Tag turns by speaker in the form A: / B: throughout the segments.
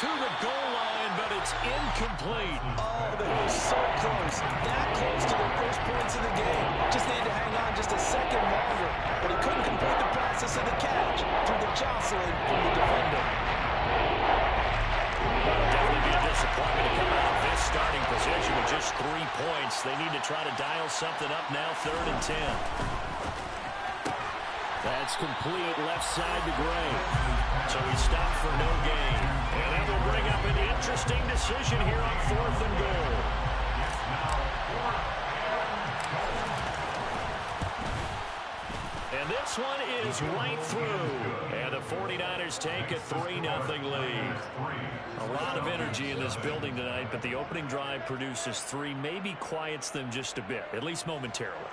A: to the goal line, but it's incomplete.
B: Oh, they were so close. That close to their first points of the game. Just needed to hang on just a second longer. But he couldn't complete the process of the catch through the jostling from the defender.
A: Definitely be a disappointment to come out of this starting position with just 3 points. They need to try to dial something up now, 3rd and 10. That's complete left side to Gray. So he stopped for no gain. And that will bring up an interesting decision here on 4th and goal. And this one is right through. And the 49ers take a 3-0 lead. A lot of energy in this building tonight, but the opening drive produces 3, maybe quiets them just a bit, at least momentarily.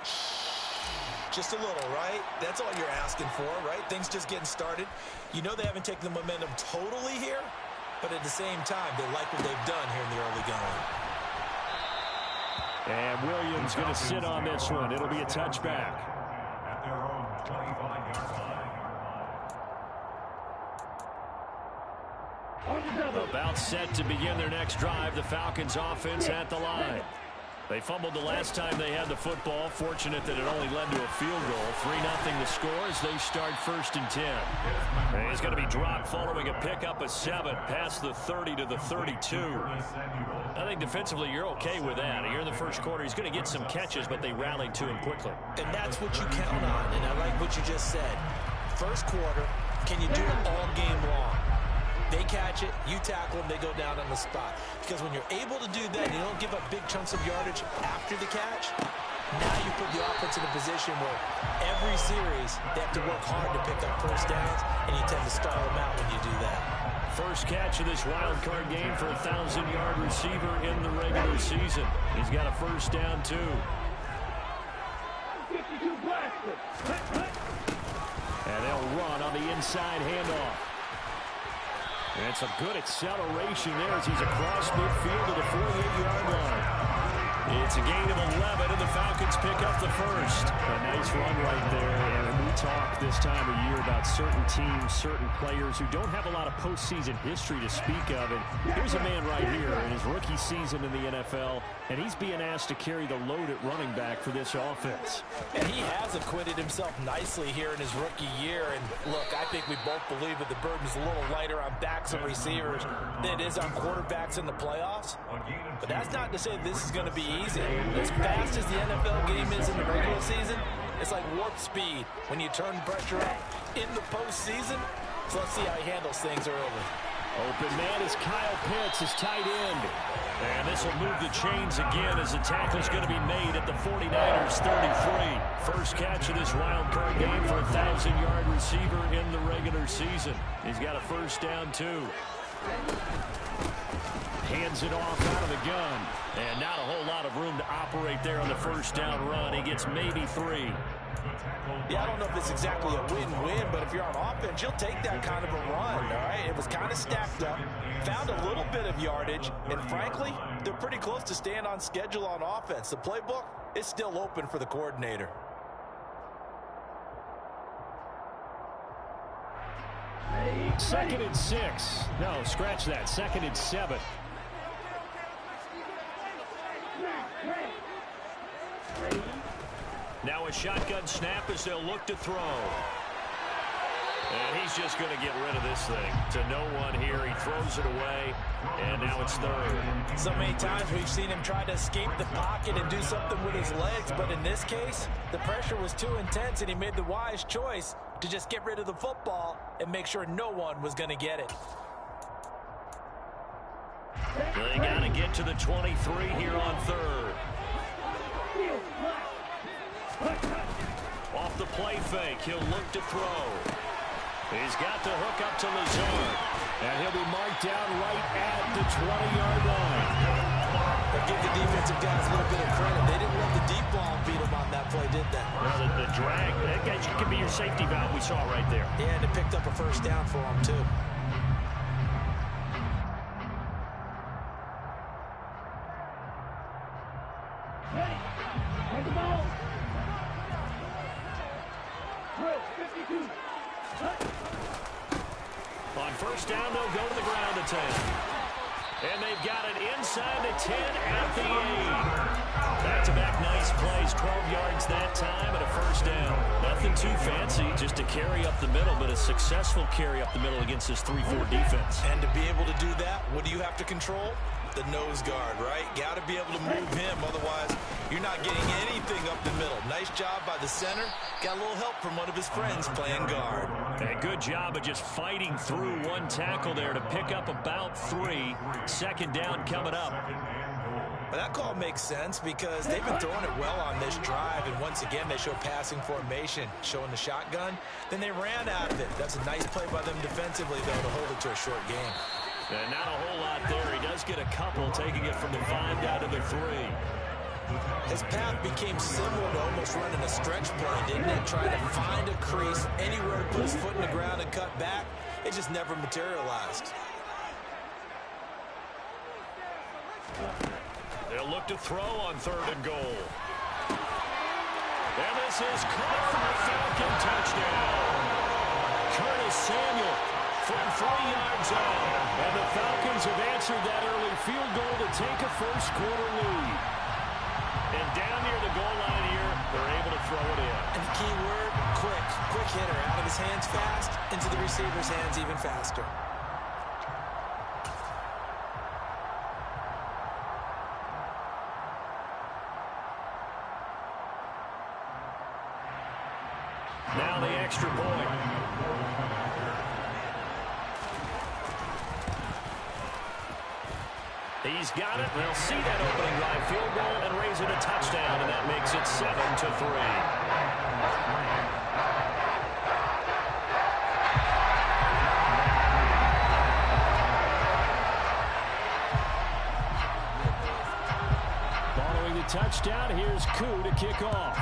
B: Just a little, right? That's all you're asking for, right? Things just getting started. You know they haven't taken the momentum totally here, but at the same time, they like what they've done here in the early going.
A: And Williams going to sit on this one. It'll be a touchback.
C: At their own 25-yard line.
A: About set to begin their next drive. The Falcons offense at the line. They fumbled the last time they had the football. Fortunate that it only led to a field goal. 3-0 the score as they start 1st and 10. And he's going to be dropped following a pickup of 7 past the 30 to the 32. I think defensively you're okay with that. Here in the first quarter, he's going to get some catches, but they rallied to him quickly.
B: And that's what you count on, and I like what you just said. First quarter, can you do it all game long? They catch it, you tackle them, they go down on the spot. Because when you're able to do that, you don't give up big chunks of yardage after the catch, now you put the offense in a position where every series they have to work hard to pick up first downs, and you tend to stall them out when you do that.
A: First catch of this wild card game for a 1,000-yard receiver in the regular season. He's got a first down, too. And they'll run on the inside handoff. And it's a good acceleration there as he's across midfield to the 48-yard line. It's a gain of 11, and the Falcons pick up the first. A nice run right there. And we talk this time of year about certain teams, certain players who don't have a lot of postseason history to speak of. And here's a man right here in his rookie season in the NFL, and he's being asked to carry the load at running back for this offense.
B: And he has acquitted himself nicely here in his rookie year. And look, I think we both believe that the burden's a little lighter on backs and receivers than it is on quarterbacks in the playoffs. But that's not to say this is going to be easy. As fast as the NFL game is in the regular season, it's like warp speed when you turn pressure up in the postseason. So let's see how he handles things early.
A: Open man is Kyle Pitts, his tight end. And this will move the chains again as the tackle's going to be made at the 49ers 33. First catch of this wild card game for a 1,000-yard receiver in the regular season. He's got a first down, too. Hands it off out of the gun. And not a whole lot of room to operate there on the first down run. He gets maybe 3.
B: Yeah, I don't know if it's exactly a win-win, but if you're on offense, you'll take that kind of a run, all right? It was kind of stacked up, found a little bit of yardage, and frankly, they're pretty close to staying on schedule on offense. The playbook is still open for the coordinator.
A: Second and 6. No, scratch that. Second and 7. Now a shotgun snap as they'll look to throw. And he's just going to get rid of this thing. To no one here. He throws it away. And now it's 3rd.
B: So many times we've seen him try to escape the pocket and do something with his legs. But in this case, the pressure was too intense and he made the wise choice to just get rid of the football and make sure no one was going to get it.
A: They got to get to the 23 here on 3rd. Off the play fake, he'll look to throw. He's got the hook up to Lazard. And he'll be marked down right at the 20-yard line.
B: But give the defensive guys a little bit of credit. They didn't let the deep ball beat them on that play, did they?
A: Well, the drag, that could be your safety valve we saw right there.
B: Yeah, and it picked up a first down for them, too.
A: On first down, they'll go to the ground to 10. And they've got it inside the 10 at the 8. Back-to-back nice plays, 12 yards that time and a first down. Nothing too fancy, just a carry up the middle, but a successful carry up the middle against this 3-4 defense.
B: And to be able to do that, what do you have to control? The nose guard, right? Got to be able to move him, otherwise you're not getting anything up the middle. Nice job by the center. Got a little help from one of his friends playing guard.
A: And good job of just fighting through one tackle there to pick up about 3. Second down coming up.
B: But that call makes sense because they've been throwing it well on this drive, and once again they show passing formation, showing the shotgun. Then they ran out of it. That's a nice play by them defensively, though, to hold it to a short game.
A: And not a whole lot there. He does get a couple, taking it from the 5 down to the 3.
B: His path became similar to almost running a stretch play, didn't it? Trying to find a crease, anywhere to put his foot in the ground and cut back. It just never materialized.
A: They'll look to throw on 3rd and goal. And this is caught for a Falcon touchdown. Curtis Samuel from 3 yards out. And the Falcons have answered that early field goal to take a first-quarter lead. And down near the goal line here, they're able to throw it in.
B: And the key word, quick. Quick hitter. Out of his hands fast, into the receiver's hands even faster.
A: Now the extra point. He's got it. They'll see that opening drive field goal and raise it a touchdown, and that makes it 7-3. Following the touchdown, here's Koo to kick off.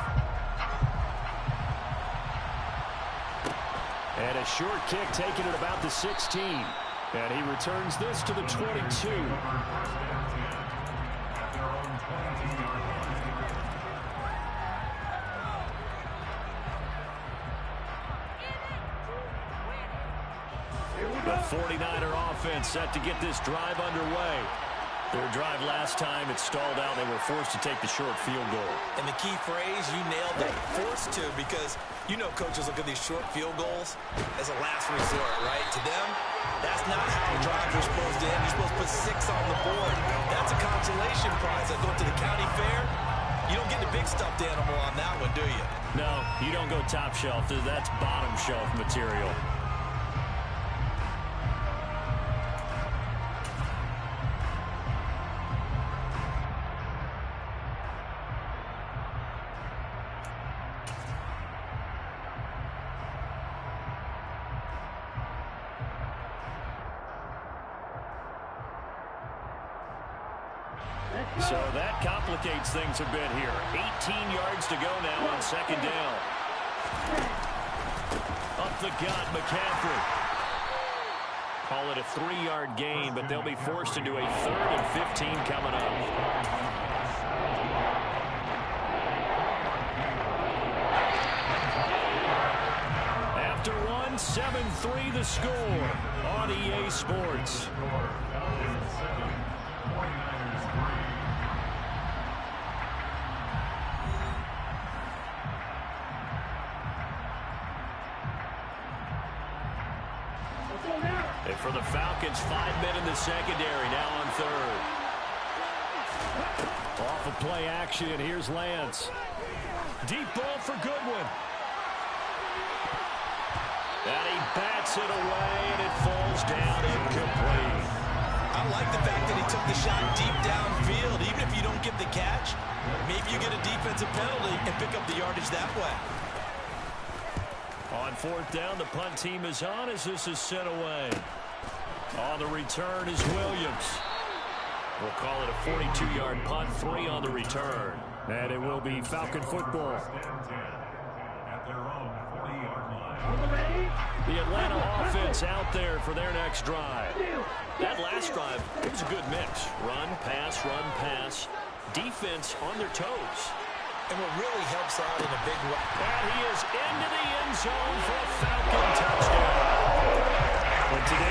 A: And a short kick taken at about the 16. And he returns this to the 22. The 49er offense set to get this drive underway. Their drive last time, it stalled out. They were forced to take the short field goal.
B: And the key phrase, you nailed it, forced to, because you know coaches look at these short field goals as a last resort, right? To them, that's not how drives are supposed to end. You're supposed to put 6 on the board. That's a consolation prize. Like going to the county fair, you don't get the big stuffed animal on that one, do you?
A: No, you don't go top shelf. That's bottom shelf material. So that complicates things a bit here. 18 yards to go now on second down. Up the gut, McCaffrey. Call it a 3-yard gain, but they'll be forced into a 3rd and 15 coming up. After one, 7-3 the score on EA Sports. And for the Falcons, 5 men in the secondary, now on 3rd. Off of play action, here's Lance. Deep ball for Goodwin. And he bats it away, and it falls down incomplete.
B: I like the fact that he took the shot deep downfield. Even if you don't get the catch, maybe you get a defensive penalty and pick up the yardage that way.
A: On 4th down, the punt team is on as this is sent away. On the return is Williams. We'll call it a 42-yard punt, 3 on the return. And it will be Falcon football.
C: At their own 40-yard line.
A: The Atlanta offense out there for their next drive. That last drive, it was a good mix. Run, pass, defense on their toes.
B: And what really helps out in a big way.
A: And he is into the end zone for a Falcon touchdown. And today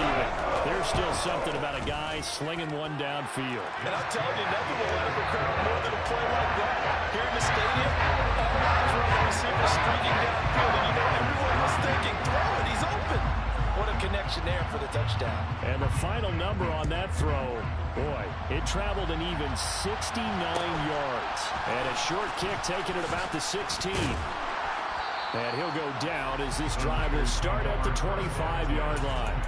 A: receiving. There's still something about a guy slinging one downfield.
B: And I'm telling you, nothing will let him occur more than a play like that. Here in the stadium, all eyes were on the receiver streaking downfield, and you know everyone was thinking, throw it, he's open. What a connection there for the touchdown.
A: And the final number on that throw, boy, it traveled an even 69 yards. And a short kick taken at about the 16. And he'll go down as this drive will start at the 25-yard line.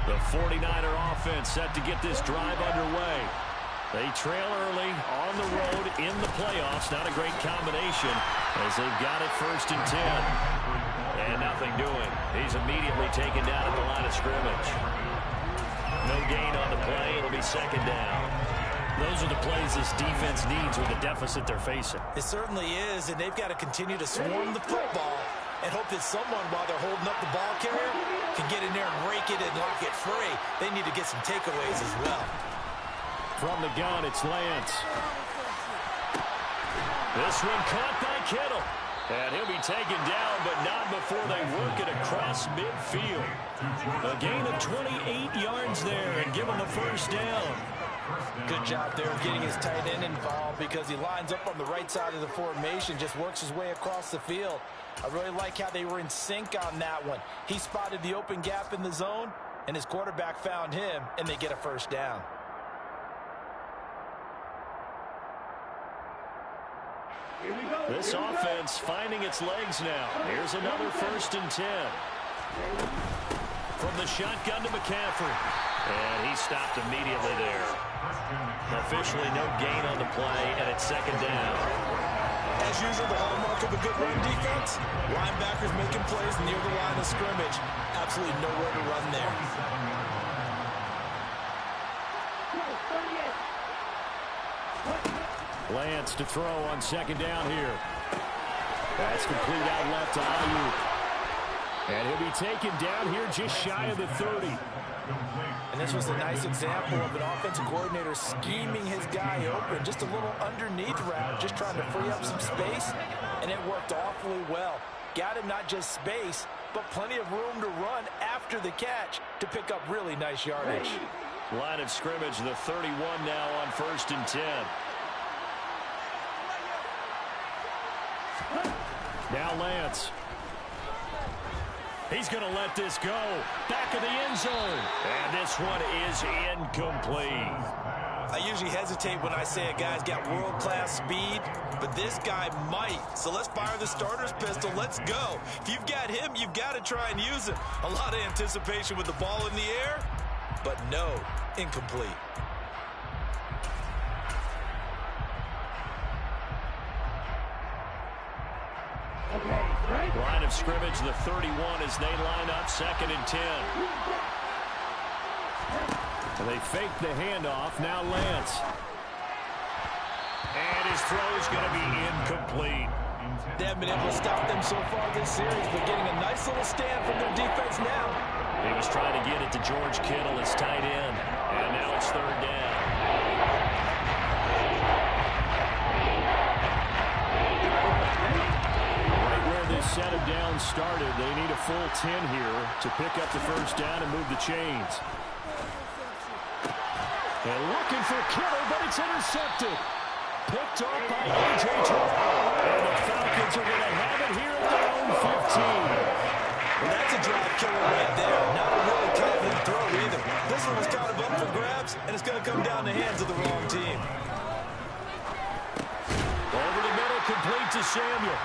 A: The 49er offense set to get this drive underway. They trail early on the road in the playoffs. Not a great combination as they've got it 1st and 10. And nothing doing. He's immediately taken down at the line of scrimmage. No gain on the play. It'll be 2nd down. Those are the plays this defense needs with the deficit they're facing.
B: It certainly is, and they've got to continue to swarm the football and hope that someone, while they're holding up the ball carrier, can get in there and rake it and lock it free. They need to get some takeaways as well.
A: From the gun, it's Lance. This one caught by Kittle. And he'll be taken down, but not before they work it across midfield. A gain of 28 yards there and give him the 1st down.
B: Good job there of getting his tight end involved because he lines up on the right side of the formation, just works his way across the field. I really like how they were in sync on that one. He spotted the open gap in the zone, and his quarterback found him, and they get a 1st down.
A: This offense finding its legs now. Here's another 1st and 10. From the shotgun to McCaffrey. And he stopped immediately there. Officially no gain on the play, and it's 2nd down.
B: As usual, the hallmark of a good run defense, linebackers making plays near the line of scrimmage. Absolutely nowhere to run there.
A: Lance to throw on 2nd down here. That's complete out left to Ayuk. And he'll be taken down here just shy of the 30.
B: And this was a nice example of an offensive coordinator scheming his guy open. Just a little underneath route, just trying to free up some space. And it worked awfully well. Got him not just space, but plenty of room to run after the catch to pick up really nice yardage.
A: Line of scrimmage, the 31 now on 1st and 10. Now Lance. He's going to let this go. Back of the end zone. And this one is incomplete.
B: I usually hesitate when I say a guy's got world-class speed, but this guy might. So let's fire the starter's pistol. Let's go. If you've got him, you've got to try and use him. A lot of anticipation with the ball in the air, but no, incomplete.
A: Line of scrimmage, the 31 as they line up 2nd and 10. And they fake the handoff. Now Lance. And his throw is going to be incomplete.
B: They haven't been able to stop them so far this series, but getting a nice little stand from their defense now.
A: He was trying to get it to George Kittle, his tight end. And now it's 3rd down. Set him down started. They need a full 10 here to pick up the 1st down and move the chains. And looking for Kittle, but it's intercepted. Picked off by A.J. Terrell. And the Falcons are going to have it here at their own 15.
B: Well, that's a drive killer right there. Not a really confident throw either. This one was kind of up for grabs, and it's going to come down the hands of the wrong team.
A: Over the middle, complete to Samuel.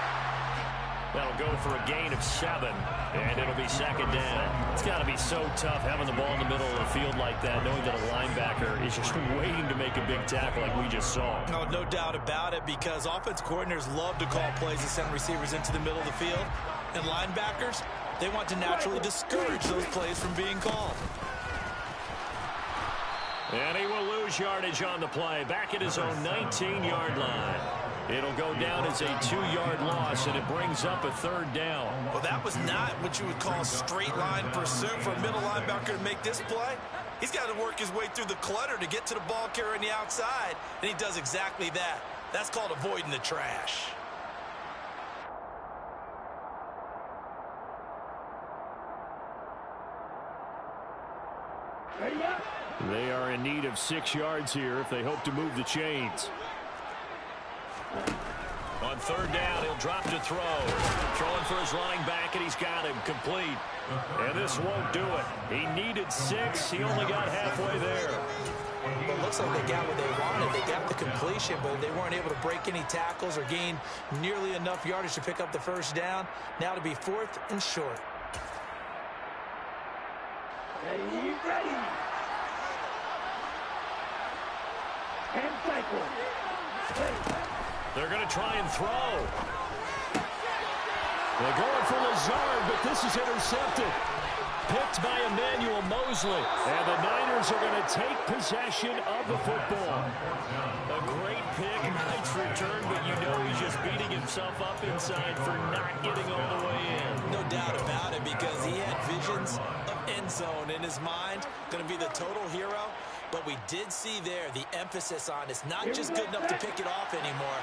A: That'll go for a gain of 7, and it'll be 2nd down. It's got to be so tough having the ball in the middle of the field like that, knowing that a linebacker is just waiting to make a big tackle like we just saw.
B: No doubt about it, because offense coordinators love to call plays and send receivers into the middle of the field. And linebackers, they want to naturally discourage those plays from being called.
A: And he will lose yardage on the play, back at his own 19-yard line. It'll go down as a 2-yard loss, and it brings up a 3rd down.
B: Well, that was not what you would call straight line pursuit for a middle linebacker to make this play. He's got to work his way through the clutter to get to the ball carrier on the outside, and he does exactly that. That's called avoiding the trash.
A: They are in need of 6 yards here if they hope to move the chains. On third down, he'll drop to throw. Throwing for his running back, and he's got him complete. And this won't do it. He needed 6. He only got halfway there.
B: Well, it looks like they got what they wanted. They got the completion, but they weren't able to break any tackles or gain nearly enough yardage to pick up the first down. Now to be 4th and short.
D: Ready. And cycle.
A: They're going to try and throw. They're going for Lazard, but this is intercepted. Picked by Emmanuel Mosley. And the Niners are going to take possession of the football. A great pick, nice return, but you know he's just beating himself up inside for not getting all the way in.
B: No doubt about it, because he had visions of end zone in his mind. Going to be the total hero. But we did see there the emphasis on it's not just good enough to pick it off anymore.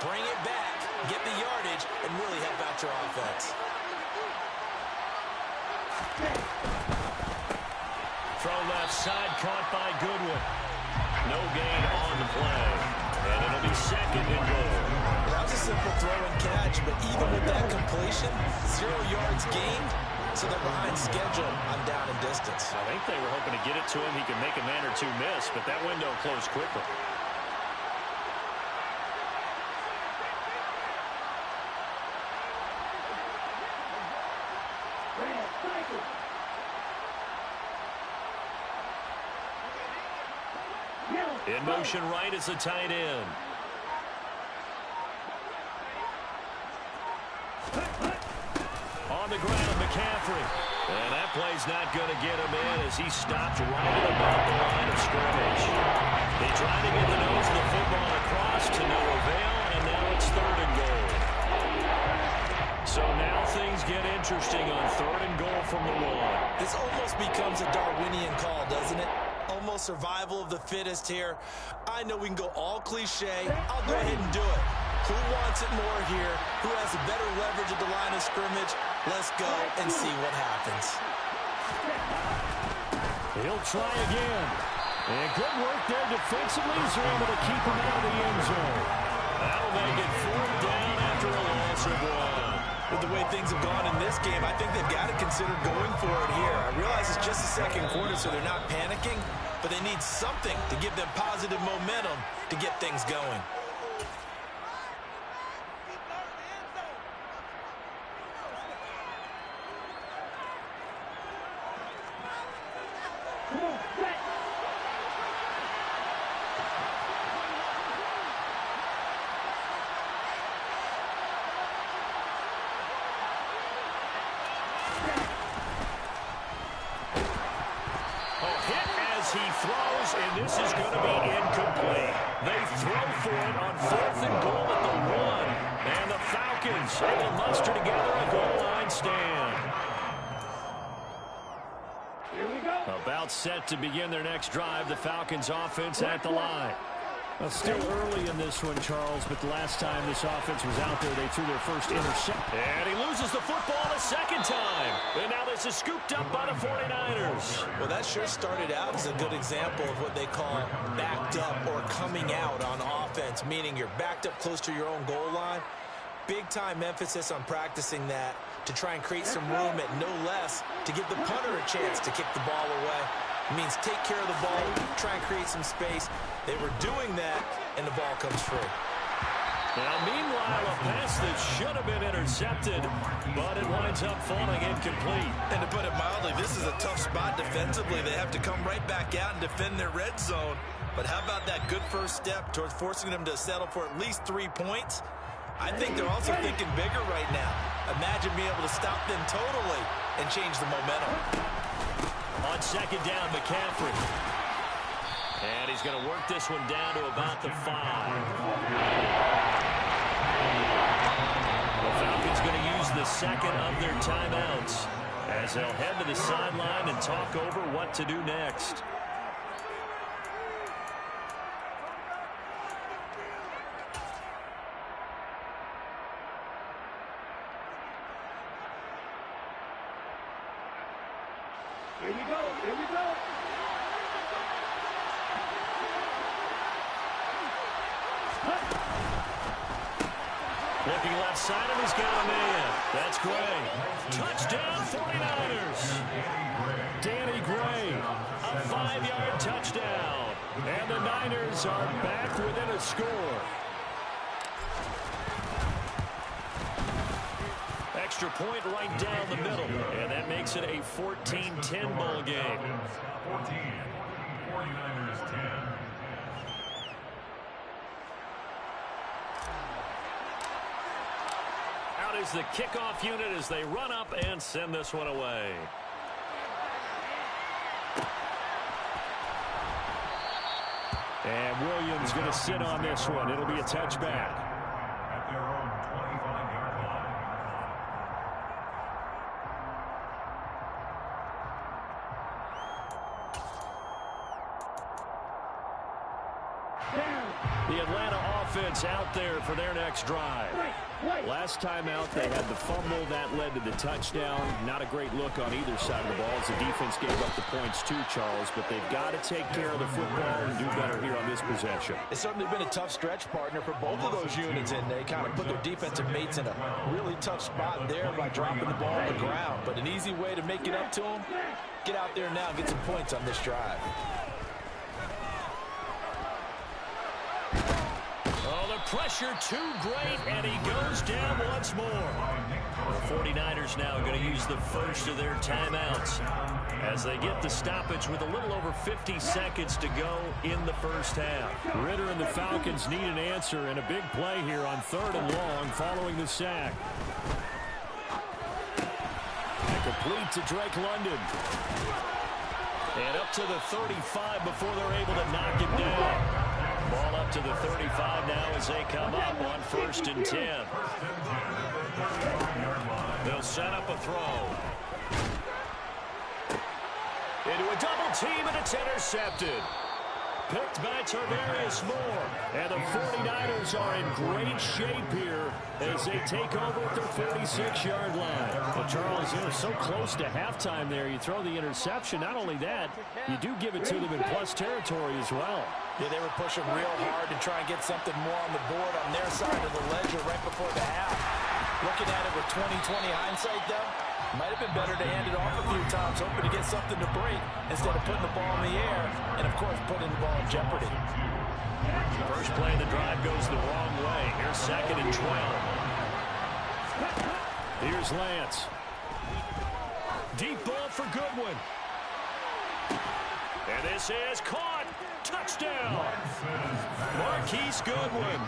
B: Bring it back, get the yardage, and really help out your offense.
A: Throw left side, caught by Goodwin. No gain on the play. And it'll be 2nd and goal.
B: That was a simple throw and catch, but even with that completion, 0 yards gained, so they're behind schedule on down and distance.
A: I think they were hoping to get it to him. He could make a man or two miss, but that window closed quickly. In motion right is the tight end. On the ground, McCaffrey. And that play's not going to get him in as he stopped right at about the line of scrimmage. They tried to get the nose of the football across to no avail, and now it's 3rd and goal. So now things get interesting on 3rd and goal from the 1.
B: This almost becomes a Darwinian call, doesn't it? Almost survival of the fittest here. I know we can go all cliche. I'll go ahead and do it. Who wants it more here? Who has a better leverage at the line of scrimmage? Let's go and see what happens.
A: He'll try again. And good work there defensively as they're able to keep him out of the end zone. That'll make it 4th down after a loss of 1.
B: With the way things have gone in this game, I think they've got to consider going for it here. I realize it's just the 2nd quarter, so they're not panicking, but they need something to give them positive momentum to get things going.
A: He throws, and this is going to be incomplete. They throw for it on 4th and goal at the 1. And the Falcons able to muster together a goal line stand.
D: Here we go.
A: About set to begin their next drive, the Falcons offense at the line. Well, still early in this one, Charles, but the last time this offense was out there, they threw their first interception. And he loses the football a 2nd time. And now this is scooped up by the 49ers.
B: Well, that sure started out as a good example of what they call backed up or coming out on offense, meaning you're backed up close to your own goal line. Big-time emphasis on practicing that to try and create some room at no less to give the punter a chance to kick the ball away. It means take care of the ball, try and create some space. They were doing that, and the ball comes free.
A: Now, meanwhile, a pass that should have been intercepted, but it winds up falling incomplete.
B: And to put it mildly, this is a tough spot defensively. They have to come right back out and defend their red zone. But how about that good first step towards forcing them to settle for at least 3 points? I think they're also thinking bigger right now. Imagine being able to stop them totally and change the momentum.
A: On 2nd down, McCaffrey. And he's going to work this one down to about the 5. The Falcons going to use the 2nd of their timeouts as they'll head to the sideline and talk over what to do next.
D: Here we go. Here we go.
A: Looking left side, and he's got a man. That's Gray. Touchdown, 49ers. Danny Gray, a 5-yard touchdown. And the Niners are back within a score. Extra point right down the middle. And that makes it a 14-10 ball game.
C: 14, 49ers 10.
A: Out is the kickoff unit as they run up and send this one away. And Williams going to sit on this one. It'll be a touchback.
C: At their own 25-yard line.
A: The Atlanta offense out there for their next drive. Last time out, they had the fumble. That led to the touchdown. Not a great look on either side of the ball as the defense gave up the points too, Charles. But they've got to take care of the football and do better here on this possession.
B: It's certainly been a tough stretch, partner, for both of those units, and they kind of put their defensive mates in a really tough spot there by dropping the ball on the ground. But an easy way to make it up to them, get out there now and get some points on this drive.
A: Pressure too great, and he goes down once more. The 49ers now going to use the first of their timeouts as they get the stoppage with a little over 50 seconds to go in the first half. Ritter and the Falcons need an answer and a big play here on 3rd and long following the sack. Complete to Drake London. And up to the 35 before they're able to knock him down. Ball up to the 35 now as they come up on 1st and 10. They'll set up a throw. Into a double team, and it's intercepted. Picked by Tarvarius Moore. And the 49ers are in great shape here as they take over at their 46-yard line. Well, Charles, they're so close to halftime there. You throw the interception. Not only that, you do give it to them in plus territory as well.
B: Yeah, they were pushing real hard to try and get something more on the board on their side of the ledger right before the half. Looking at it with 20/20 hindsight, though, might have been better to hand it off a few times, hoping to get something to break instead of putting the ball in the air and, of course, putting the ball in jeopardy.
A: First play of the drive goes the wrong way. Here's 2nd and 12. Here's Lance. Deep ball for Goodwin. And this is caught. Touchdown. Marquise Goodwin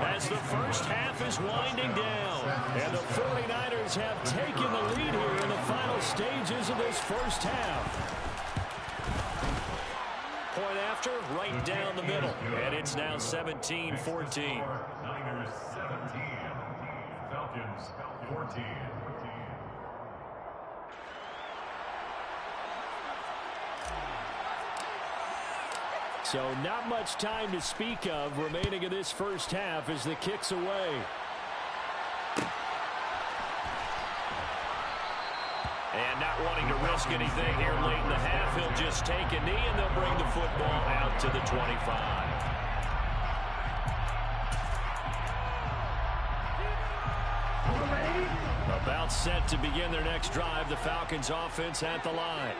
A: as the first half is winding down. And the 49ers have taken the lead here in the final stages of this first half. Point after, right down the middle. And it's now 17-14.
C: Niners 17. Falcons 14.
A: So not much time to speak of remaining in this first half as the kick's away. And not wanting to risk anything here late in the half, he'll just take a knee and they'll bring the football out to the 25. About set to begin their next drive, the Falcons offense at the line.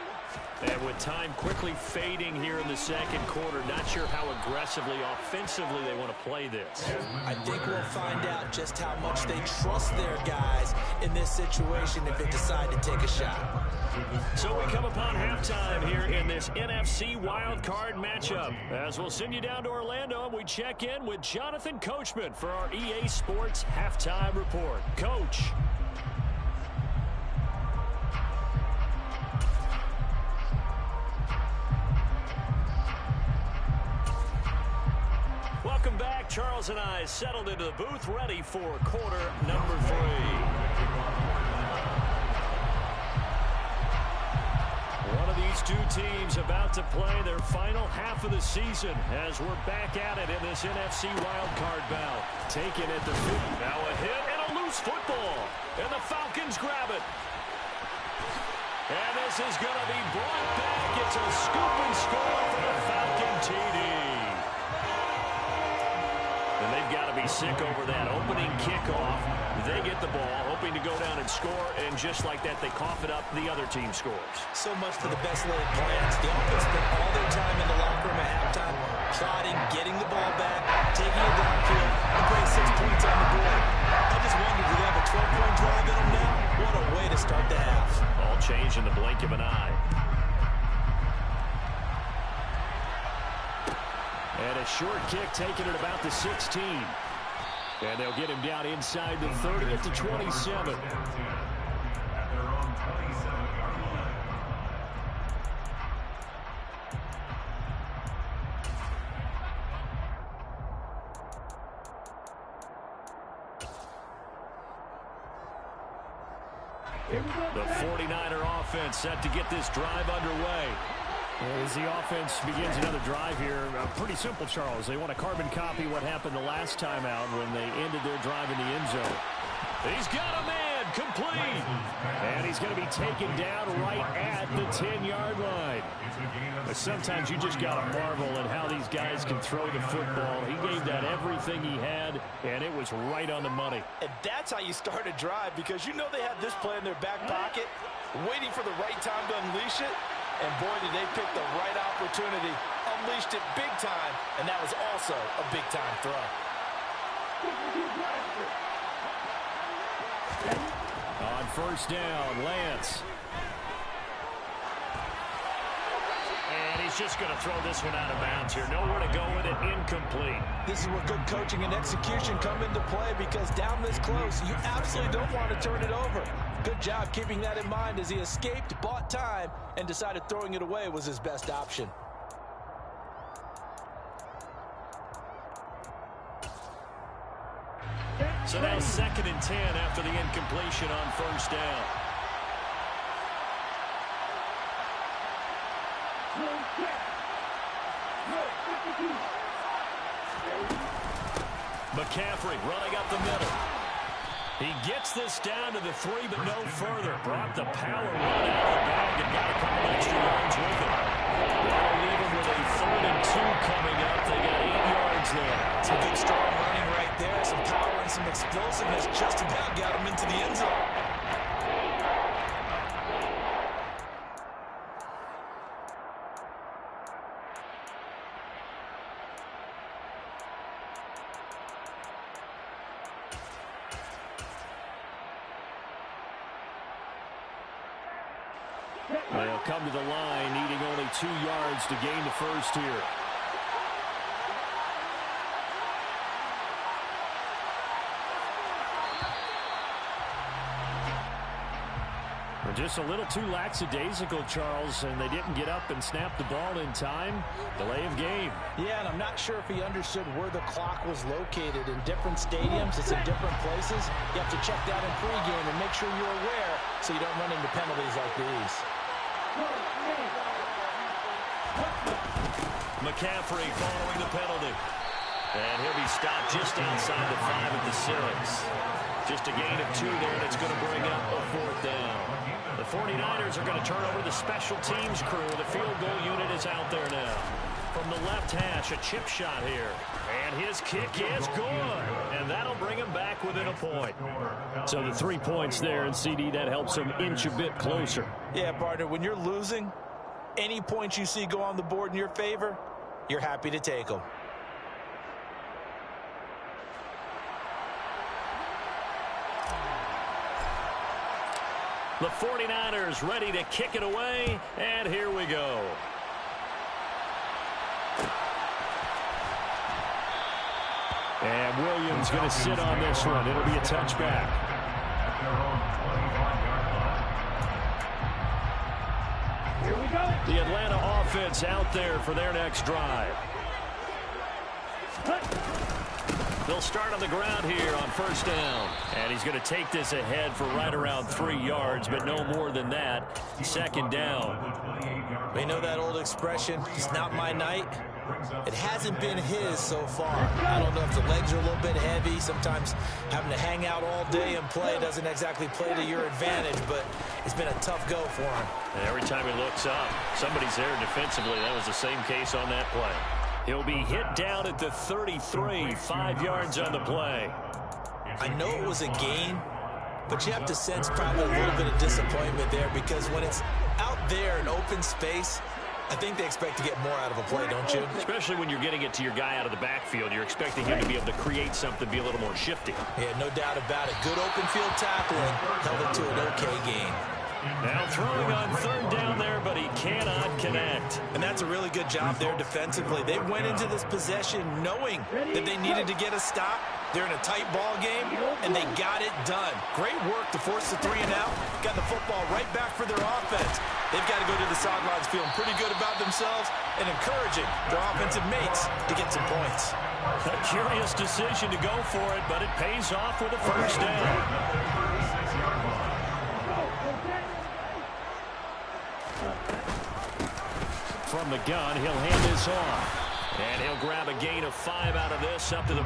A: And with time quickly fading here in the second quarter, not sure how aggressively, offensively they want to play this.
B: I think we'll find out just how much they trust their guys in this situation if they decide to take a shot.
A: So we come upon halftime here in this NFC wildcard matchup. As we'll send you down to Orlando, and we check in with Jonathan Coachman for our EA Sports Halftime Report. Coach. Welcome back. Charles and I settled into the booth, ready for quarter number 3. One of these two teams about to play their final half of the season as we're back at it in this NFC wildcard bout. Taken at the 50. Now a hit and a loose football. And the Falcons grab it. And this is going to be brought back. It's a scoop and score for the Falcon TD. And they've got to be sick over that opening kickoff. They get the ball, hoping to go down and score, and just like that, they cough it up. The other team scores.
B: So much for the best laid plans. The offense spent all their time in the locker room at halftime, plotting, getting the ball back, taking it downfield, and putting 6 points on the board. I just wondered, do they have a 12-point drive in them now? What a way to start the half.
A: All change in the blink of an eye. And a short kick taken at about the 16. And they'll get him down inside the 30 at the 27.
C: At their own 27-yard line.
A: The 49er offense set to get this drive underway. As the offense begins another drive here, pretty simple, Charles. They want to carbon copy what happened the last time out when they ended their drive in the end zone. He's got a man, complete. And he's going to be taken down right at the 10-yard line. But sometimes you just got to marvel at how these guys can throw the football. He gave that everything he had, and it was right on the money.
B: And that's how you start a drive, because you know they had this play in their back pocket, waiting for the right time to unleash it. And boy, did they pick the right opportunity. Unleashed it big time, and that was also a big-time throw.
A: On first down, Lance. And he's just going to throw this one out of bounds here. Nowhere to go with it, incomplete.
B: This is where good coaching and execution come into play, because down this close, you absolutely don't want to turn it over. Good job keeping that in mind as he escaped, bought time, and decided throwing it away was his best option.
A: So now 2nd and 10 after the incompletion on first down. McCaffrey running up the middle. He gets this down to the 3, but no further. Brought the power run out of the bag and got a couple extra yards with it. That'll leave him with a 3rd and 2 coming up. They got 8 yards there.
B: Some good strong running right there. Some power and some explosiveness just about got him into the end zone.
A: They'll come to the line, needing only 2 yards to gain the first here. Just a little too lackadaisical, Charles, and they didn't get up and snap the ball in time. Delay of game.
B: Yeah, and I'm not sure if he understood where the clock was located. In different stadiums, it's in different places. You have to check that in pregame and make sure you're aware so you don't run into penalties like these.
A: McCaffrey following the penalty. And he'll be stopped just outside the 5 at the 6. Just a gain of 2 there, and it's going to bring up a 4th down. The 49ers are going to turn over the special teams crew. The field goal unit is out there now. From the left hash, a chip shot here. And his kick is good. And that'll bring him back within a point. So the 3 points there, and CD, that helps him inch a bit closer.
B: Yeah, partner, when you're losing, any points you see go on the board in your favor, you're happy to take them.
A: The 49ers ready to kick it away, and here we go. And Williams going to sit on this one. It'll be a touchback.
D: Here we go.
A: The Atlanta offense out there for their next drive. They'll start on the ground here on first down. And he's going to take this ahead for right around 3 yards, but no more than that. 2nd down.
B: They know that old expression, it's not my night. It hasn't been his so far. I don't know if the legs are a little bit heavy. Sometimes having to hang out all day and play doesn't exactly play to your advantage, but it's been a tough go for him.
A: And every time he looks up, somebody's there defensively. That was the same case on that play. He'll be hit down at the 33, 5 yards on the play.
B: I know it was a gain, but you have to sense probably a little bit of disappointment there, because when it's out there in open space, I think they expect to get more out of a play, don't you?
A: Especially when you're getting it to your guy out of the backfield. You're expecting him to be able to create something, be a little more shifty.
B: Yeah, no doubt about it. Good open field tackling, held it to an okay gain.
A: Now throwing on third down there, but he cannot connect.
B: And that's a really good job there defensively. They went into this possession knowing that they needed to get a stop. They're in a tight ball game, and they got it done. Great work to force the 3 and out. Got the football right back for their offense. They've got to go to the sidelines feeling pretty good about themselves and encouraging their offensive mates to get some points.
A: A curious decision to go for it, but it pays off with a first down. From the gun, he'll hand this off. And he'll grab a gain of 5 out of this up to the...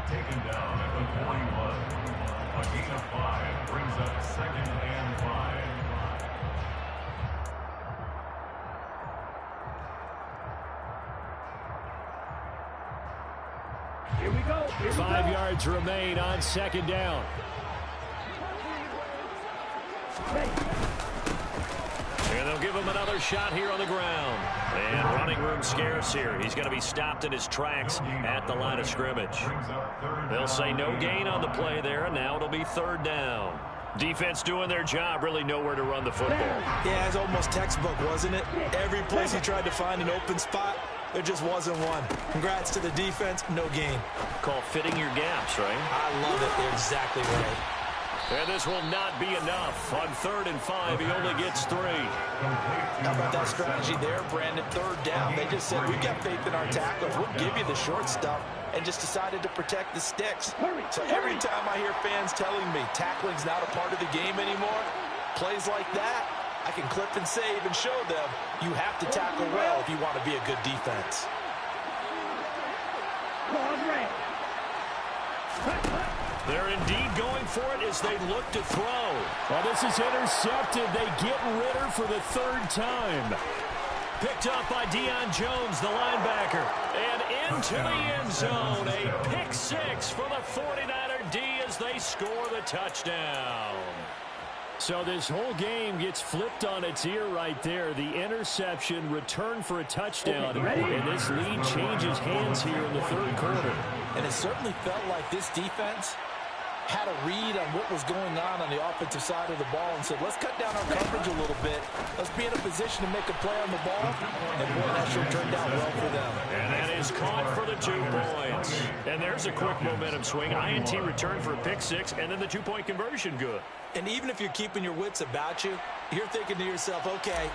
C: Taken down at the 41. A gain of 5 brings up 2nd and 5.
D: Here we go.
A: 5 yards remain on 2nd down. And they'll give him another shot here on the ground. And running room scarce here. He's going to be stopped in his tracks at the line of scrimmage. They'll say no gain on the play there, and now it'll be 3rd down. Defense doing their job, really nowhere to run the football.
B: Yeah, it's almost textbook, wasn't it? Every place he tried to find an open spot, there just wasn't one. Congrats to the defense, no gain.
A: Called fitting your gaps, right?
B: I love it. They're exactly right.
A: And this will not be enough. On 3rd and 5, he only gets 3.
B: How about that strategy there, Brandon? 3rd down. They just said, we've got faith in our tacklers. We'll give you the short stuff, and just decided to protect the sticks. So every time I hear fans telling me tackling's not a part of the game anymore, plays like that, I can clip and save and show them you have to tackle well if you want to be a good defense.
A: They're indeed going for it as they look to throw. Well, this is intercepted. They get Ritter for the 3rd time. Picked up by Deion Jones, the linebacker. And into the end zone. A pick 6 for the 49er D as they score the touchdown. So this whole game gets flipped on its ear right there. The interception, return for a touchdown. And this lead changes hands here in the 3rd quarter.
B: And it certainly felt like this defense had a read on what was going on the offensive side of the ball and said, let's cut down our coverage a little bit. Let's be in a position to make a play on the ball. And boy, that sure turned out well for them.
A: And that is caught for the 2 points. And there's a quick momentum swing. INT return for a pick 6, and then the 2-point conversion good.
B: And even if you're keeping your wits about you, you're thinking to yourself, okay,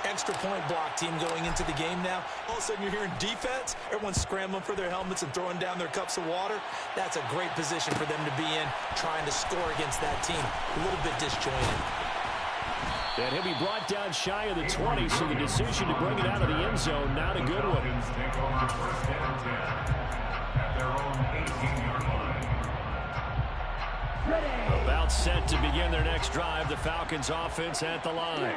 B: extra point block team going into the game now. All of a sudden you're hearing defense. Everyone's scrambling for their helmets and throwing down their cups of water. That's a great position for them to be in, trying to score against that team. A little bit disjointed.
A: And he'll be brought down shy of the 20, so the decision to bring it out of the end zone, not a good one.
C: Falcons take over 1st and 10 at their own 18-yard line.
A: About set to begin their next drive, the Falcons offense at the line.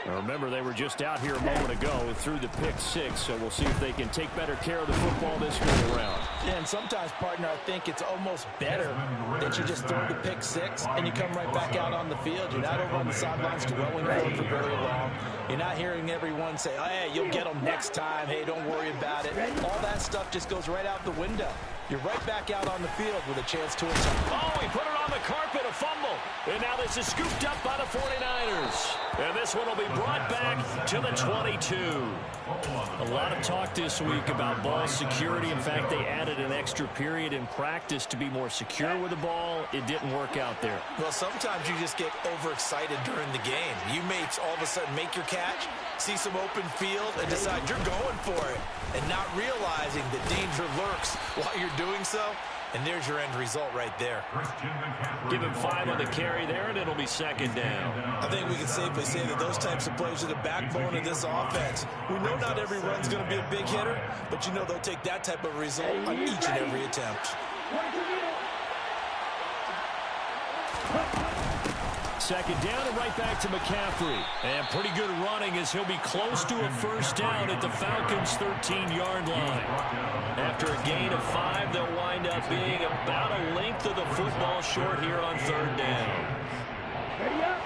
A: Now remember, they were just out here a moment ago through the pick six, so we'll see if they can take better care of the football this go around.
B: Yeah, and sometimes, partner, I think it's almost better that you just throw the pick six and you come right back out on the field. You're not over on the sidelines dwelling on it for very long. You're not hearing everyone say, oh, hey, you'll get them next time. Hey, don't worry about it. All that stuff just goes right out the window. You're right back out on the field with a chance to attack.
A: Oh, he put it on the carpet, a fumble. And now this is scooped up by the 49ers. And this one will be brought back to the 22. A lot of talk this week about ball security. In fact, they added an extra period in practice to be more secure with the ball. It didn't work out there.
B: Well, sometimes you just get overexcited during the game. You may all of a sudden make your catch, see some open field, and decide you're going for it, and not realizing that danger lurks while you're doing so. And there's your end result right there.
A: Give him 5 on the carry there, and it'll be second down.
B: I think we can safely say that those types of plays are the backbone of this offense. We know not every run's going to be a big hitter, but you know they'll take that type of result on each and every attempt.
A: Second down and right back to McCaffrey. And pretty good running as he'll be close to a first down at the Falcons' 13-yard line. After a gain of 5, they'll wind up being about a length of the football short here on third down.
D: Ready up.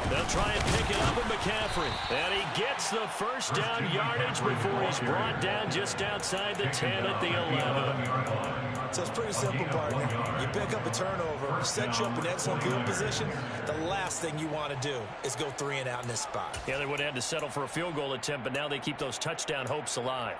A: They'll try and pick it up with McCaffrey. And he gets the first down yardage before he's brought down just outside the 10 at the 11.
B: So it's pretty simple, partner. You pick up a turnover, set you up in excellent field position. The last thing you want to do is go 3 and out in this spot.
A: Yeah, they would have had to settle for a field goal attempt, but now they keep those touchdown hopes alive.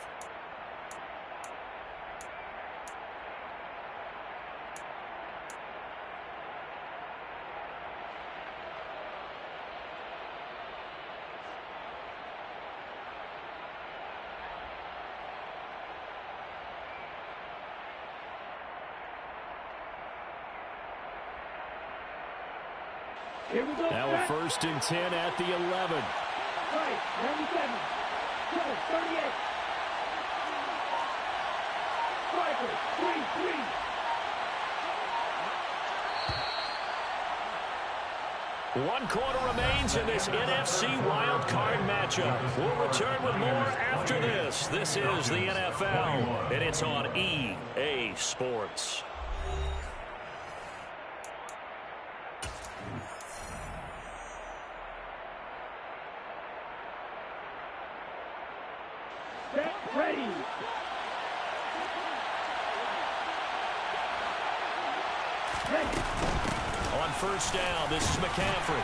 D: Here we go.
A: Now a 1st and 10 at the 11.
D: Right, 97. Go, 38. Striker, 3-3.
A: One quarter remains in this NFC Wild Card matchup. We'll return with more after this. This is the NFL, and it's on EA Sports.
D: Get ready. Ready.
A: On first down, this is McCaffrey.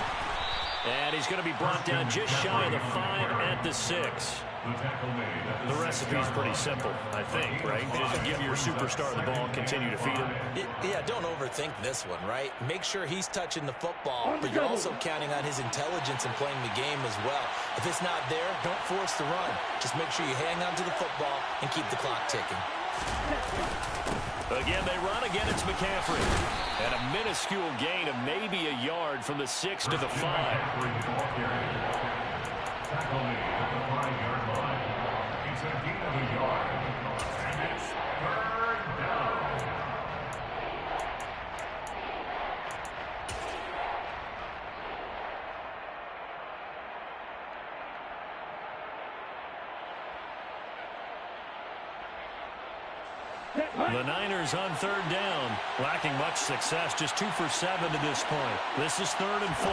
A: And he's going to be brought down just shy of the 5 at the 6. The recipe's pretty simple, I think, right? Just give your superstar the ball and continue to feed him.
B: Yeah, don't overthink this one, right? Make sure he's touching the football, but you're also counting on his intelligence in playing the game as well. If it's not there, don't force the run. Just make sure you hang on to the football and keep the clock ticking.
A: Again, they run. Again, it's McCaffrey. And a minuscule gain of maybe a yard from the 6 to the 5.
C: Tackle me at the 5-yard line. It's a gain of a yard. And it's third down.
A: The Niners on third down. Lacking much success. Just 2 for 7 to this point. This is 3rd and 4.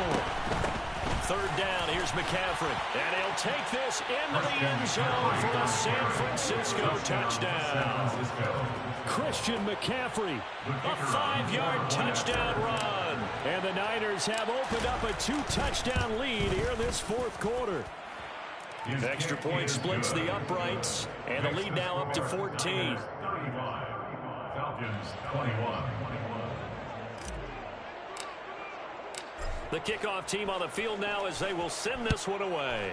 A: Third down, here's McCaffrey. And he'll take this into the end zone for a San Francisco touchdown. Christian McCaffrey, a 5-yard touchdown run. And the Niners have opened up a 2-touchdown lead here in this 4th quarter. Extra point splits the uprights, and the lead now up to 14.
C: 35. Falcons 21.
A: The kickoff team on the field now as they will send this one away.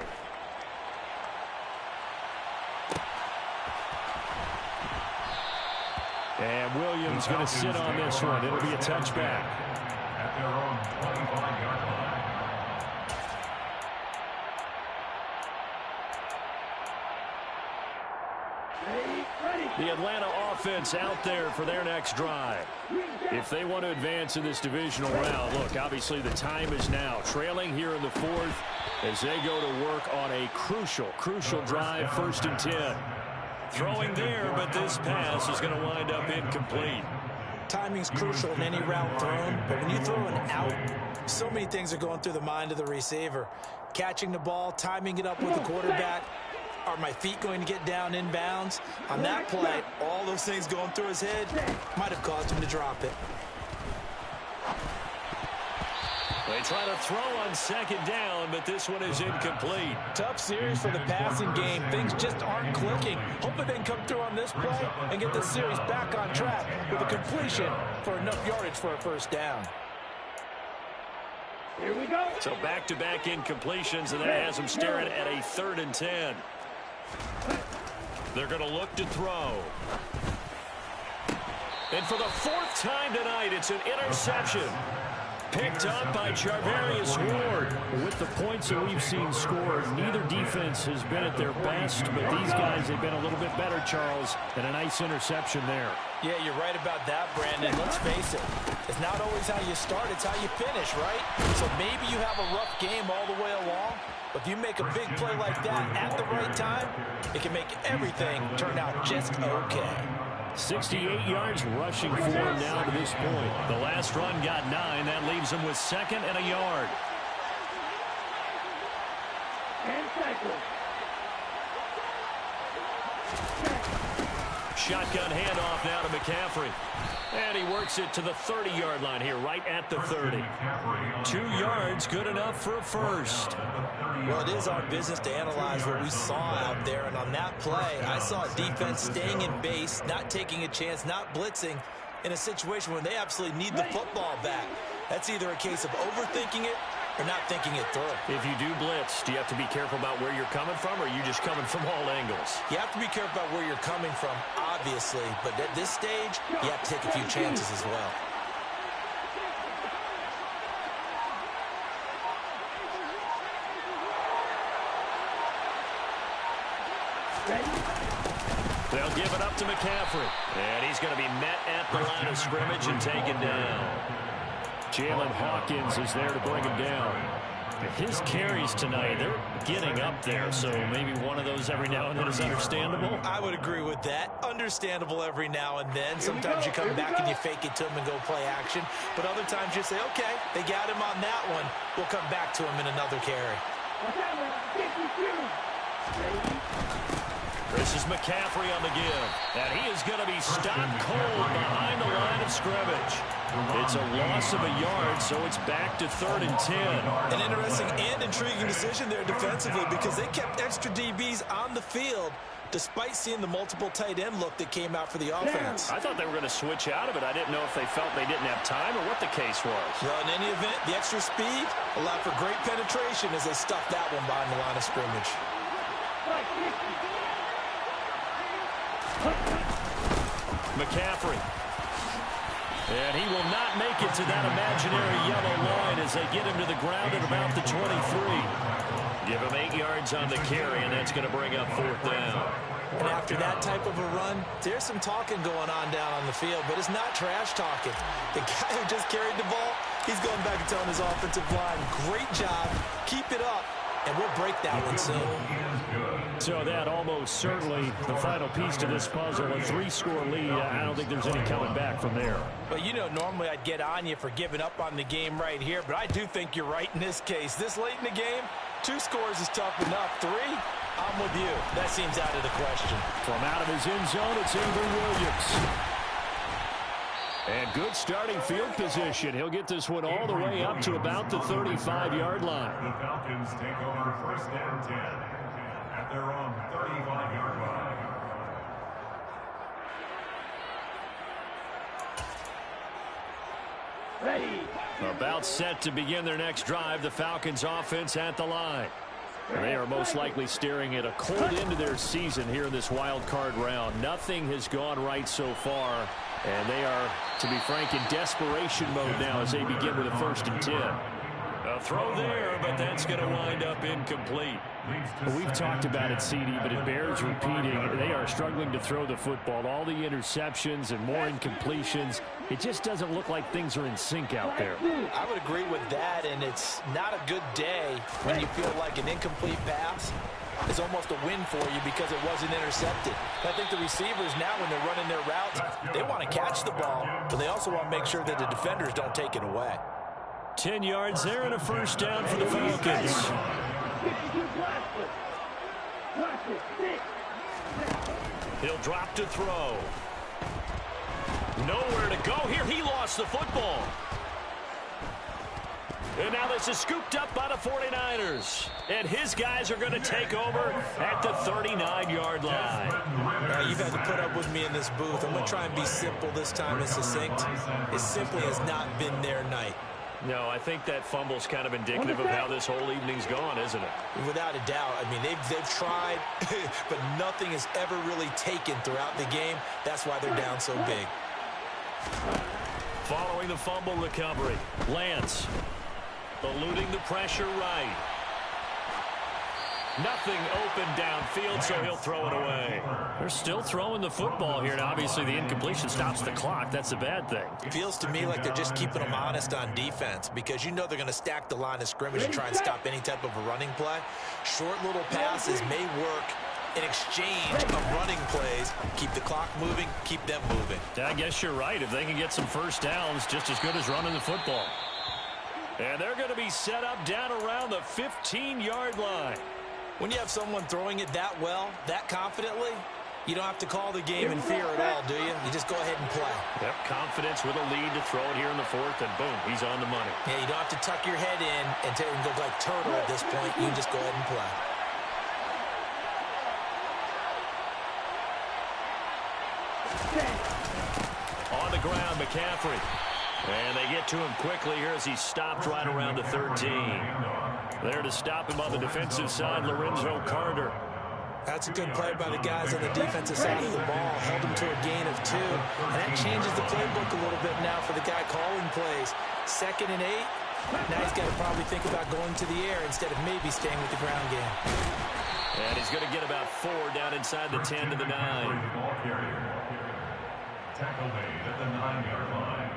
A: And Williams going to sit on this one. It'll be a touchback.
C: At their own 25-yard line.
A: The Atlanta offense out there for their next drive. If they want to advance in this divisional round, look, obviously the time is now. Trailing here in the fourth as they go to work on a crucial drive, 1st and 10. Throwing there, but this pass is going to wind up incomplete.
B: Timing's crucial in any route thrown, but when you throw an out, so many things are going through the mind of the receiver. Catching the ball, timing it up with the quarterback. Are my feet going to get down in bounds? On that play, all those things going through his head might have caused him to drop it.
A: They try to throw on 2nd down, but this one is incomplete.
B: Tough series for the passing game. Things just aren't clicking. Hoping they can come through on this play and get this series back on track with a completion for enough yardage for a 1st down.
D: Here we go.
A: So back-to-back incompletions, and that has them staring at a 3rd and 10. They're going to look to throw. And for the 4th time tonight, it's an interception. Picked up by Charvarius Ward. With the points that we've seen scored, neither defense has been at their best, but these guys have been a little bit better, Charles, and a nice interception there.
B: Yeah, you're right about that, Brandon. Let's face it. It's not always how you start, it's how you finish, right? So maybe you have a rough game all the way along, but if you make a big play like that at the right time, it can make everything turn out just okay.
A: 68 yards rushing for him now to this point. The last run got 9. That leaves him with 2nd and a yard.
D: And cycle.
A: Shotgun handoff now to McCaffrey. And he works it to the 30-yard line here, right at the 30. 2 yards, good enough for a 1st.
B: Well, it is our business to analyze what we saw out there, and on that play, I saw a defense staying in base, not taking a chance, not blitzing, in a situation where they absolutely need the football back. That's either a case of overthinking it or not thinking it through.
A: If you do blitz, do you have to be careful about where you're coming from, or are you just coming from all angles?
B: You have to be careful about where you're coming from, obviously, but at this stage, you have to take a few chances as well.
A: They'll give it up to McCaffrey. And he's going to be met at the line of scrimmage and taken down. Jalen Hawkins is there to bring him down. His carries tonight, they're getting up there, so maybe one of those every now and then is understandable.
B: I would agree with that. Understandable every now and then. Sometimes you come back and you fake it to him and go play action. But other times you say, okay, they got him on that one. We'll come back to him in another carry.
A: This is McCaffrey on the give. And he is going to be stopped cold behind the line of scrimmage. It's a loss of a yard, so it's back to 3rd and 10.
B: An interesting and intriguing decision there defensively because they kept extra DBs on the field despite seeing the multiple tight end look that came out for the offense.
A: I thought they were going to switch out of it. I didn't know if they felt they didn't have time or what the case was.
B: Well, in any event, the extra speed allowed for great penetration as they stuffed that one behind the line of scrimmage.
A: McCaffrey. And he will not make it to that imaginary yellow line as they get him to the ground at about the 23. Give him 8 yards on the carry, and that's going to bring up 4th down.
B: And after that type of a run, there's some talking going on down on the field, but it's not trash talking. The guy who just carried the ball, he's going back and telling his offensive line, great job, keep it up, and we'll break that one soon.
A: So that almost certainly the final piece to this puzzle, a 3-score lead. I don't think there's any coming back from there.
B: Well, you know, normally I'd get on you for giving up on the game right here, but I do think you're right in this case. This late in the game, 2 scores is tough enough. 3, I'm with you. That seems out of the question.
A: From out of his end zone, it's Avery Williams. And good starting field position. He'll get this one all the way up to about the 35-yard line.
C: The Falcons take over 1st and 10 at their own 35-yard line.
D: Ready.
A: About set to begin their next drive, the Falcons offense at the line. They are most likely staring at a cold end to their season here in this wild card round. Nothing has gone right so far, and they are, to be frank, in desperation mode now as they begin with a 1st and 10. A throw there, but that's going to wind up incomplete. Well, we've talked about it, CD, but it bears repeating. They are struggling to throw the football. All the interceptions and more incompletions. It just doesn't look like things are in sync out there.
B: I would agree with that, and it's not a good day when you feel like an incomplete pass is almost a win for you because it wasn't intercepted. I think the receivers now, when they're running their routes, they want to catch the ball, but they also want to make sure that the defenders don't take it away.
A: 10 yards there and a first down for the Falcons. He'll drop to throw. Nowhere to go here. He lost the football. And now this is scooped up by the 49ers. And his guys are going to take over at the 39-yard line.
B: You've had to put up with me in this booth. I'm going to try and be simple this time and succinct. It simply has not been their night.
A: No, I think that fumble's kind of indicative of how this whole evening's gone, isn't it?
B: Without a doubt. I mean, they've tried, but nothing has ever really taken throughout the game. That's why they're down so big.
A: Following the fumble recovery, Lance eluding the pressure right. Nothing open downfield, so he'll throw it away. They're still throwing the football here, and obviously the incompletion stops the clock. That's a bad thing.
B: It feels to me like they're just keeping them honest on defense because you know they're going to stack the line of scrimmage and try and stop any type of a running play. Short little passes may work in exchange of running plays. Keep the clock moving, keep them moving.
A: I guess you're right. If they can get some first downs, just as good as running the football. And they're going to be set up down around the 15-yard line.
B: When you have someone throwing it that well, that confidently, you don't have to call the game in fear at all, do you? You just go ahead and play.
A: Yep, confidence with a lead to throw it here in the fourth, and boom, he's on the money.
B: Yeah, you don't have to tuck your head in and go like turtle at this point. You can just go ahead and play.
A: On the ground, McCaffrey. And they get to him quickly here as he's stopped right around the 13. There to stop him on the defensive side, Lorenzo Carter.
B: That's a good play by the guys on the defensive side of the ball. Held him to a gain of 2. And that changes the playbook a little bit now for the guy calling plays. 2nd and 8. Now he's got to probably think about going to the air instead of maybe staying with the ground game.
A: And he's going to get about 4 down inside the 10 to the 9.
C: Tackle made at the 9-yard line.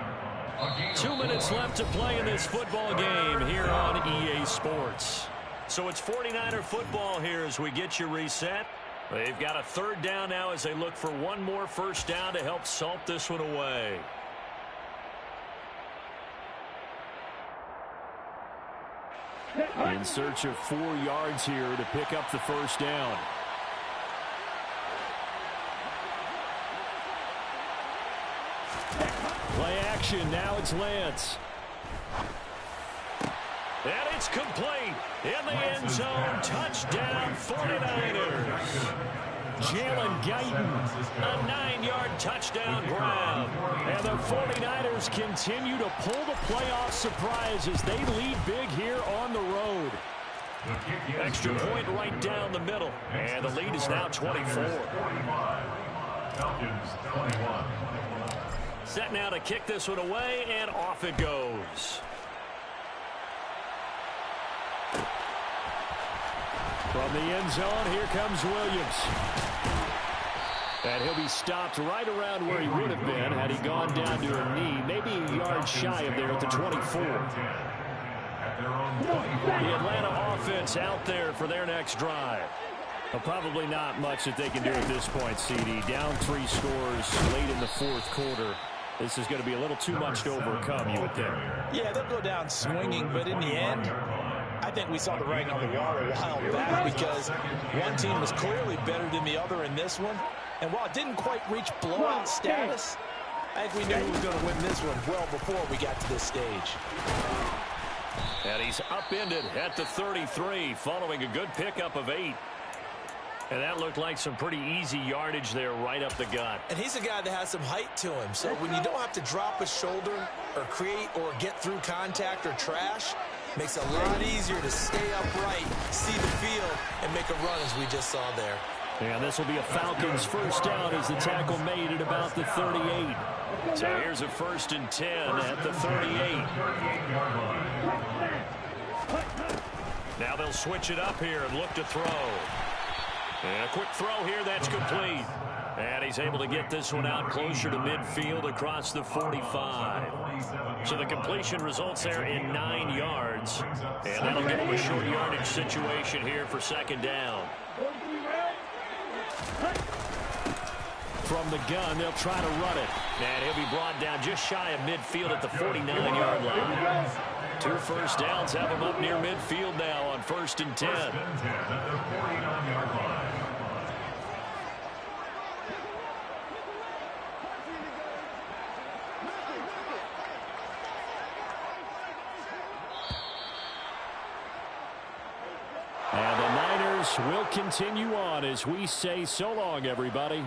A: 2 minutes left to play in this football game here on EA Sports. So it's 49er football here as we get you reset. They've got a 3rd down now as they look for one more first down to help salt this one away. In search of 4 yards here to pick up the first down. Play action, now it's Lance. And it's complete. In the end zone, touchdown 49ers. Jalen Guyton, a 9-yard touchdown grab. And the 49ers continue to pull the playoff surprise as they lead big here on the road. Extra point right down the middle. And the lead is now 24.
C: Falcons 21.
A: Set now to kick this one away, and off it goes. From the end zone, here comes Williams. And he'll be stopped right around where he would have been had he gone down to a knee, maybe a yard shy of there at the 24. The Atlanta offense out there for their next drive. Well, probably not much that they can do at this point, CD. Down 3 scores late in the 4th quarter. This is going to be a little too much to overcome, you would think.
B: Yeah, they'll go down swinging, but in the end, I think we saw the writing on the wall a while back because one team was clearly better than the other in this one. And while it didn't quite reach blowout status, I think we knew who was going to win this one well before we got to this stage.
A: And he's upended at the 33 following a good pickup of 8. And that looked like some pretty easy yardage there right up the gut.
B: And he's a guy that has some height to him. So when you don't have to drop a shoulder or create or get through contact or trash, makes it a lot easier to stay upright, see the field, and make a run as we just saw there.
A: And this will be a Falcons first down as the tackle made at about the 38. So here's a 1st and 10 at the 38. Now they'll switch it up here and look to throw. And a quick throw here, that's complete. And he's able to get this one out closer to midfield across the 45. So the completion results there in 9 yards. And that'll give him a short yardage situation here for second down. From the gun, they'll try to run it. And he'll be brought down just shy of midfield at the 49-yard line. 2 first downs have him up near midfield now on 1st and 10. And the Niners will continue on as we say so long, everybody.